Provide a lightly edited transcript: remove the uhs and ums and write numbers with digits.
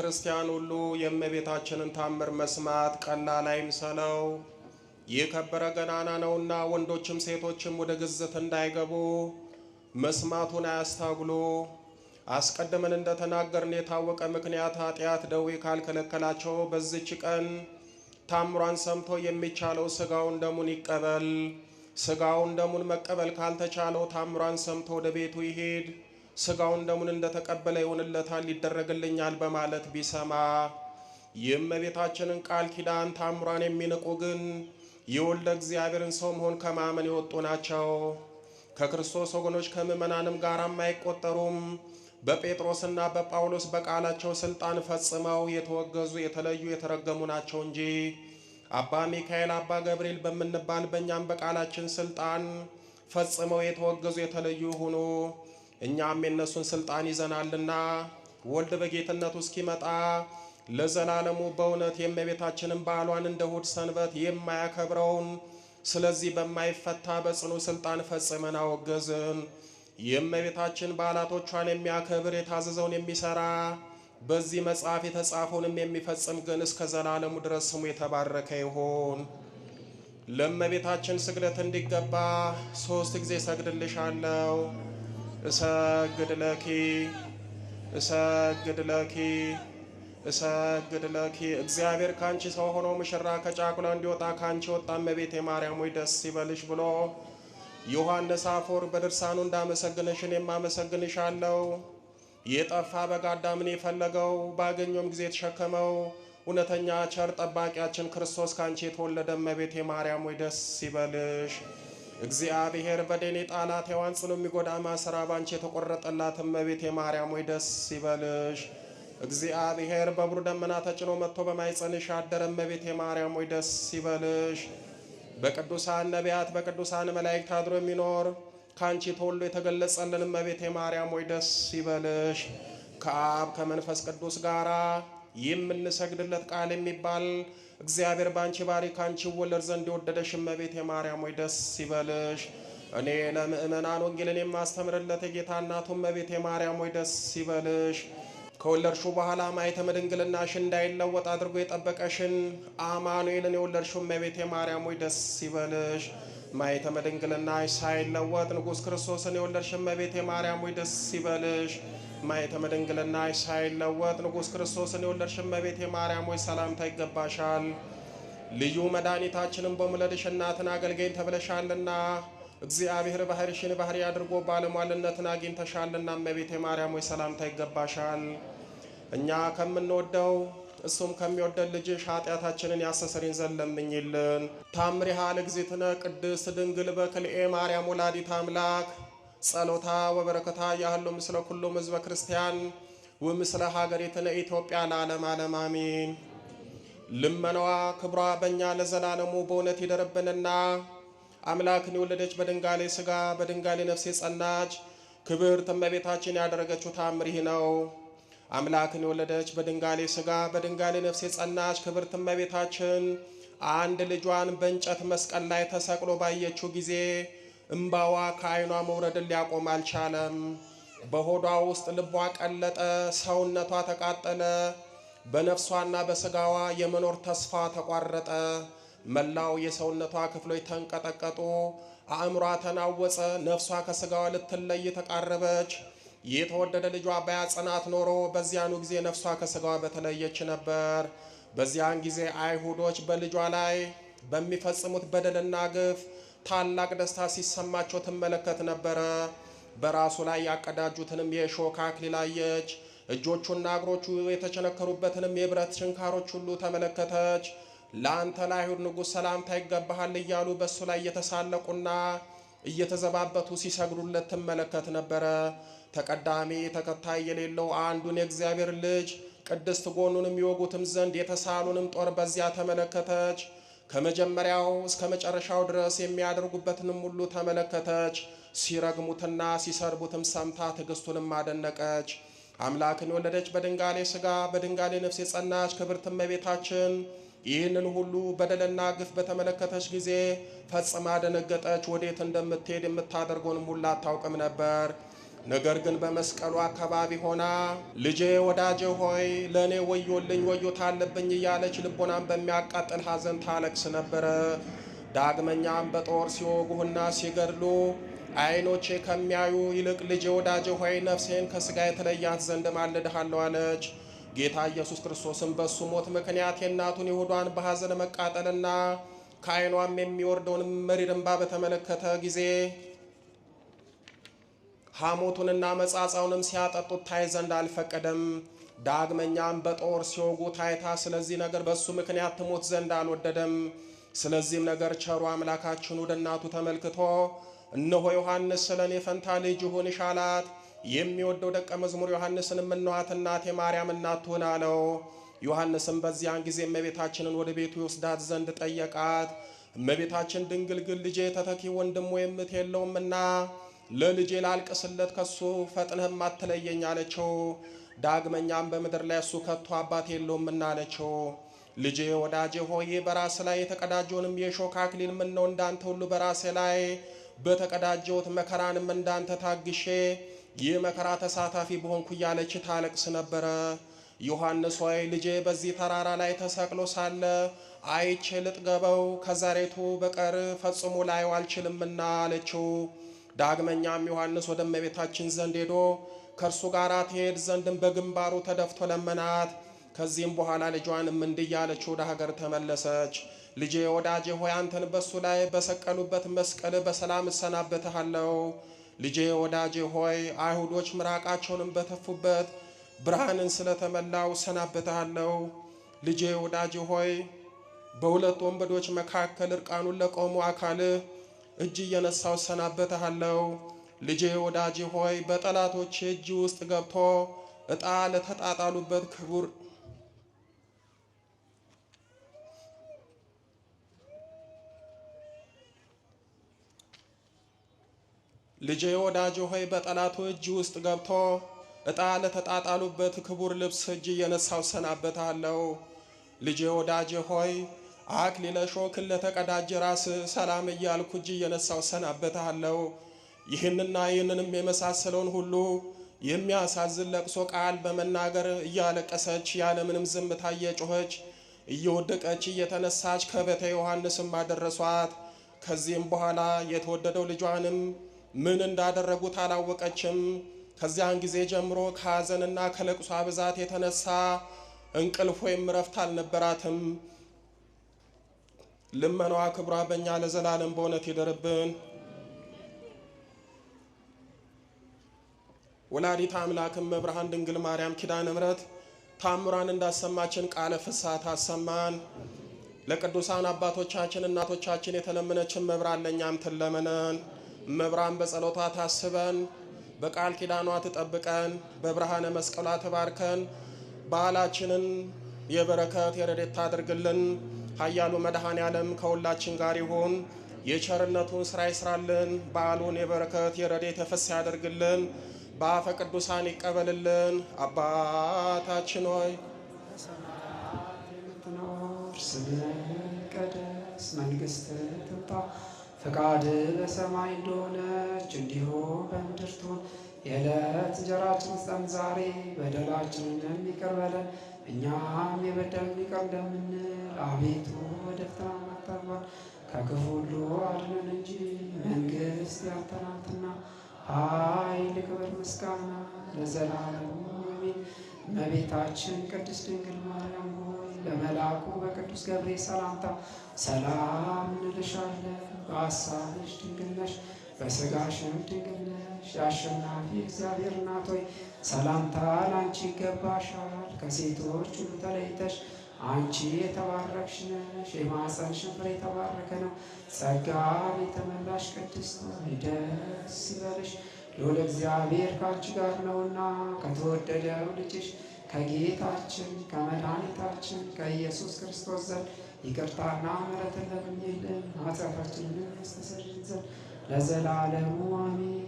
ክርስቲያን ሁሉ የእመቤታችንን ታምር መስማት ቀላል አይምሰለው። የከበረ ገናና ነውና ወንዶችም ሴቶችም ወደ ግዝት እንዳይገቡ መስማቱን አያስታጉሉ። አስቀድመን እንደተናገርን የታወቀ ምክንያት ኃጢአት ደዌ ካልከለከላቸው በዚች ቀን ታምሯን ሰምቶ የሚቻለው ስጋውን ደሙን ይቀበል። ስጋውን ደሙን መቀበል ካልተቻለው ታምሯን ሰምቶ ወደ ቤቱ ይሄድ። ስጋውን ደሙን እንደተቀበለ ይሆንለታል፣ ይደረግልኛል በማለት ቢሰማ። የእመቤታችንን ቃል ኪዳን ታምሯን የሚንቁ ግን የወልደ እግዚአብሔርን ሰው መሆን ከማመን የወጡ ናቸው። ከክርስቶስ ወገኖች ከምዕመናንም ጋርም አይቆጠሩም። በጴጥሮስና በጳውሎስ በቃላቸው ስልጣን ፈጽመው የተወገዙ የተለዩ የተረገሙ ናቸው እንጂ አባ ሚካኤል አባ ገብርኤል በምንባል በእኛም በቃላችን ስልጣን ፈጽመው የተወገዙ የተለዩ ይሁኑ። እኛም የነሱን ስልጣን ይዘናልና ወልድ በጌትነቱ እስኪመጣ ለዘላለሙ በእውነት የእመቤታችንን በዓሏን እንደ እሑድ ሰንበት የማያከብረውን ስለዚህ በማይፈታ በጽኑ ስልጣን ፈጽመን አወገዝን። የእመቤታችን በዓላቶቿን የሚያከብር የታዘዘውን የሚሰራ በዚህ መጽሐፍ የተጻፈውንም የሚፈጽም ግን እስከ ዘላለሙ ድረስ ስሙ የተባረከ ይሁን። ለእመቤታችን ስግደት እንዲገባ 3 ጊዜ ሰግድልሻለሁ። እሰግድ ለኪ እሰግድ ለኪ እሰግድ ለኪ። እግዚአብሔር ካንቺ ሰው ሆኖ ሙሽራ ከጫጉላ እንዲወጣ ካንቺ ወጣ እመቤቴ ማርያም ሆይ ደስ ይበልሽ ብሎ ዮሐንስ አፈወርቅ በድርሳኑ እንዳመሰግነሽን የማመሰግንሻለሁ። የጠፋ በግ አዳምን የፈለገው ባገኘውም ጊዜ የተሸከመው እውነተኛ ቸር ጠባቂያችን ክርስቶስ ካንቺ የተወለደ እመቤቴ ማርያም ሆይ ደስ ይበልሽ። እግዚአብሔር በደኔ ጣላት ሔዋን ጽኑ የሚጎዳ ማሰራ ባንቺ የተቆረጠላት እመቤቴ ማርያም ሆይ ደስ ይበልሽ። እግዚአብሔር በብሩህ ደመና ተጭኖ መጥቶ በማኅፀንሽ አደረ እመቤቴ ማርያም ሆይ ደስ ይበልሽ። በቅዱሳን ነቢያት በቅዱሳን መላእክት አድሮ የሚኖር ካንቺ ተወልዶ የተገለጸልን እመቤቴ ማርያም ሆይ ደስ ይበልሽ። ከአብ ከመንፈስ ቅዱስ ጋራ የምንሰግድለት ቃል የሚባል እግዚአብሔር ባንቺ ባሪ ካንቺ ወለድ ዘንድ የወደደሽ እመቤቴ ማርያም ሆይ ደስ ይበልሽ። እኔ ለምእመናን ወንጌልን የማስተምርለት የጌታ እናቱ እመቤቴ ማርያም ሆይ ደስ ይበልሽ። ከወለድሹ በኋላ ማኅተመ ድንግልናሽ እንዳይለወጥ አድርጎ የጠበቀሽን አማኑኤልን የወለድሽው እመቤቴ ማርያም ሆይ ደስ ይበልሽ። ማኅተመ ድንግልናሽ ሳይለወጥ ንጉሥ ክርስቶስን የወለድሽ እመቤቴ ማርያም ሆይ ደስ ይበልሽ። ማኅተመ ድንግልናሽ ሳይለወጥ ንጉሥ ክርስቶስን የወለድሽ እመቤቴ ማርያም ሆይ ሰላምታ ይገባሻል። ልዩ መድኃኒታችንን በመውለድሽ እናትን አገልጋይን ተብለሻልና እግዚአብሔር ባሕርሽን ባሕሪ አድርጎ ባለሟልነትን አግኝተሻልና እመቤቴ ማርያም ሆይ ሰላምታ ይገባሻል። እኛ ከምንወደው እሱም ከሚወደን ልጅሽ ኃጢአታችንን ያስተሰርይን ዘንድ ለምኝልን። ታምሪሃ ለእግዝእትነ ቅድስት ድንግል በክልኤ ማርያም ወላዲተ አምላክ ጸሎታ ወበረከታ ያህሉ ምስለ ኩሎም ሕዝበ ክርስቲያን ወምስለ ሀገሪትነ ኢትዮጵያ ለዓለመ ዓለም አሜን። ልመናዋ ክብሯ በእኛ ለዘላለሙ በእውነት ይደርብንና አምላክን የወለደች በድንጋሌ ሥጋ በድንጋሌ ነፍስ የጸናች ክብርት እመቤታችን ያደረገችው ታምር ይህ ነው። አምላክን የወለደች በድንጋሌ ሥጋ በድንጋሌ ነፍስ የጸናች ክብርት እመቤታችን አንድ ልጇን በእንጨት መስቀል ላይ ተሰቅሎ ባየችው ጊዜ እምባዋ ከዓይኗ መውረድን ሊያቆም አልቻለም። በሆዷ ውስጥ ልቧ ቀለጠ፣ ሰውነቷ ተቃጠለ፣ በነፍሷና በሥጋዋ የመኖር ተስፋ ተቋረጠ። መላው የሰውነቷ ክፍሎች ተንቀጠቀጡ፣ አእምሯ ተናወጸ፣ ነፍሷ ከሥጋዋ ልትለይ ተቃረበች። የተወደደ ልጇ ባያጸናት ኖሮ በዚያኑ ጊዜ ነፍሷ ከሥጋዋ በተለየች ነበር። በዚያን ጊዜ አይሁዶች በልጇ ላይ በሚፈጽሙት በደልና ግፍ ታላቅ ደስታ ሲሰማቸው ትመለከት ነበረ። በራሱ ላይ ያቀዳጁትንም የእሾህ አክሊል አየች። እጆቹና እግሮቹ የተቸነከሩበትንም የብረት ችንካሮች ሁሉ ተመለከተች። ለአንተ ለአይሁድ ንጉሥ ሰላምታ ይገባሃል እያሉ በእሱ ላይ እየተሳለቁና እየተዘባበቱ ሲሰግዱለት ትመለከት ነበረ። ተቀዳሚ ተከታይ የሌለው አንዱን የእግዚአብሔር ልጅ ቅድስት ጎኑንም ይወጉትም ዘንድ የተሳሉንም ጦር በዚያ ተመለከተች። ከመጀመሪያው እስከ መጨረሻው ድረስ የሚያደርጉበትንም ሁሉ ተመለከተች። ሲረግሙትና ሲሰርቡትም ሰምታ ትዕግስቱንም አደነቀች። አምላክን የወለደች በድንጋሌ ሥጋ በድንጋሌ ነፍስ የጸናች ክብርት እመቤታችን ይህንን ሁሉ በደልና ግፍ በተመለከተች ጊዜ ፈጽማ ደነገጠች። ወዴት እንደምትሄድ የምታደርገውንም ሁሉ አታውቅም ነበር። ነገር ግን በመስቀሉ አካባቢ ሆና ልጄ ወዳጄ ሆይ ለእኔ ወዮልኝ ወዮታ አለብኝ እያለች ልቦናን በሚያቃጥል ሐዘን ታለቅስ ነበረ። ዳግመኛም በጦር ሲወጉህና ሲገድሉ ዓይኖቼ ከሚያዩ ይልቅ ልጄ ወዳጄ ሆይ ነፍሴን ከሥጋ የተለያት ዘንድ ማልድሃለሁ አለች። ጌታ ኢየሱስ ክርስቶስም በሱ ሞት ምክንያት የእናቱን ይሁዳን በሐዘን መቃጠልና ከዓይኗም የሚወርደውን መሪር እንባ በተመለከተ ጊዜ ሐሞቱንና መጻጻውንም ሲያጠጡት ታይ ዘንድ አልፈቀደም። ዳግመኛም በጦር ሲወጉ ታይታ ስለዚህ ነገር በሱ ምክንያት ትሞት ዘንድ አልወደደም። ስለዚህም ነገር ቸሩ አምላካችን ወደ እናቱ ተመልክቶ እነሆ ዮሐንስ ስለ እኔ ፈንታ ልጅ ይሁንሽ አላት። የሚወደው ደቀ መዝሙር ዮሐንስንም እነኋት እናቴ ማርያም እናት ትሁን አለው። ዮሐንስም በዚያን ጊዜ እመቤታችንን ወደ ቤቱ ይወስዳት ዘንድ ጠየቃት። እመቤታችን ድንግል ግን ልጄ ተተኪ ወንድም ወይም እህት የለውምና ለልጄ ላልቅስለት ከሱ ፈጥነህም አትለየኝ አለችው። ዳግመኛም በምድር ላይ እሱ ከቶ አባት የለውምና አለችው። ልጄ ወዳጄ ሆይ በራስ ላይ የተቀዳጀውንም የሾህ አክሊል ምነው እንዳንተ ሁሉ በራሴ ላይ በተቀዳጀውት መከራንም እንዳንተ ታግሼ ይህ መከራ ተሳታፊ በሆንኩ እያለች ታለቅስ ነበረ። ዮሐንስ ሆይ ልጄ በዚህ ተራራ ላይ ተሰቅሎ ሳለ አይቼ ልጥገበው ከዛሬቱ በቀር ፈጽሞ ላየው አልችልምና አለችው። ዳግመኛም ዮሐንስ ወደ እመቤታችን ዘንድ ሄዶ ከእርሱ ጋር ትሄድ ዘንድም በግንባሩ ተደፍቶ ለመናት። ከዚህም በኋላ ልጇንም እንዲህ እያለች ወደ ሀገር ተመለሰች። ልጄ ወዳጄ ሆይ አንተን በሱ ላይ በሰቀሉበት መስቀል በሰላም እሰናበትሃለሁ። ልጄ ወዳጄ ሆይ አይሁዶች ምራቃቸውንም በተፉበት ብርሃንን ስለተመላው እሰናበትሃለሁ። ልጄ ወዳጄ ሆይ በሁለት ወንበዶች መካከል እርቃኑን ለቆሙ አካልህ እጅ እየነሳው እሰናበትሃለሁ። ልጄ ወዳጄ ሆይ በጠላቶች እጅ ውስጥ ገብቶ ዕጣ ለተጣጣሉበት ክቡር ልጄ ወዳጄ ሆይ በጠላቱ እጅ ውስጥ ገብቶ ዕጣ ለተጣጣሉበት ክቡር ልብስ እጅ እየነሳው እሰናበትሃለሁ። ልጄ ወዳጄ ሆይ አክሊለ ሾክን ለተቀዳጀ ራስ ሰላም እያልኩ እጅ እየነሳው እሰናበትሃለሁ። ይህንና ይህንንም የመሳሰለውን ሁሉ የሚያሳዝን ለቅሶ ቃል በመናገር እያለቀሰች ያለምንም ዝምታ እየጮኸች እየወደቀች እየተነሳች ከቤተ ዮሐንስም አደረሷት። ከዚህም በኋላ የተወደደው ልጇንም ምን እንዳደረጉት አላወቀችም። ከዚያን ጊዜ ጀምሮ ከሐዘንና ከለቅሷ ብዛት የተነሳ እንቅልፍ ወይም እረፍት አልነበራትም። ልመናዋ ክብሯ በእኛ ለዘላለም በእውነት ይደርብን። ወላዲተ አምላክም መብርሃን ድንግል ማርያም ኪዳነ ምሕረት ታምሯን እንዳሰማችን ቃለ ፍስሐ ታሰማን። ለቅዱሳን አባቶቻችን እናቶቻችን የተለመነችን መብራን ለእኛም ትለመነን። መብራን በጸሎቷ ታስበን፣ በቃል ኪዳኗ ትጠብቀን፣ በብርሃነ መስቀሏ ትባርከን። በዓላችንን የበረከት የረድኤት ታድርግልን። ኃያሉ መድኃኔ ዓለም ከሁላችን ጋር ይሁን። የቸርነቱን ሥራ ይስራልን። በዓሉን የበረከት የረድኤት የፍስሐ ያደርግልን። በአፈ ቅዱሳን ይቀበልልን። አባታችን ሆይ በሰማያት የምትኖር ስምህ ይቀደስ፣ መንግሥትህ ትምጣ፣ ፈቃድህ በሰማይ እንደሆነች እንዲሁ በምድር ትሁን። የዕለት እንጀራችንን ስጠን ዛሬ፣ በደላችንን ይቅር በለን እኛም የበደሉንን ይቅር እንደምንል፣ አቤቱ ወደ ፈተና አታግባን ከክፉ ሁሉ አድነን እንጂ መንግሥት ያንተ ናትና፣ ኃይል፣ ክብር፣ ምስጋና ለዘላለሙ አሜን። እመቤታችን ቅድስት ድንግል ማርያም ሆይ በመልአኩ በቅዱስ ገብርኤል ሰላምታ ሰላም እንልሻለን። በሐሳብሽ ድንግል ነሽ፣ በሥጋሽም ድንግል ነሽ። የአሸናፊ እግዚአብሔር እናት ሆይ ሰላምታ ለአንቺ ይገባሻል። ከሴቶች ሁሉ ተለይተሽ አንቺ የተባረክሽ ነሽ፣ የማኅፀንሽም ፍሬ የተባረከ ነው። ጸጋን የተመላሽ ቅድስት ሆይ ደስ ይበልሽ፣ ልዑል እግዚአብሔር ከአንቺ ጋር ነውና ከተወደደው ልጅሽ ከጌታችን ከመድኃኒታችን ከኢየሱስ ክርስቶስ ዘንድ ይቅርታና ምሕረትን ለምኝልን ኃጢአታችንን ያስተሰርይልን ዘንድ ለዘላለሙ አሜን።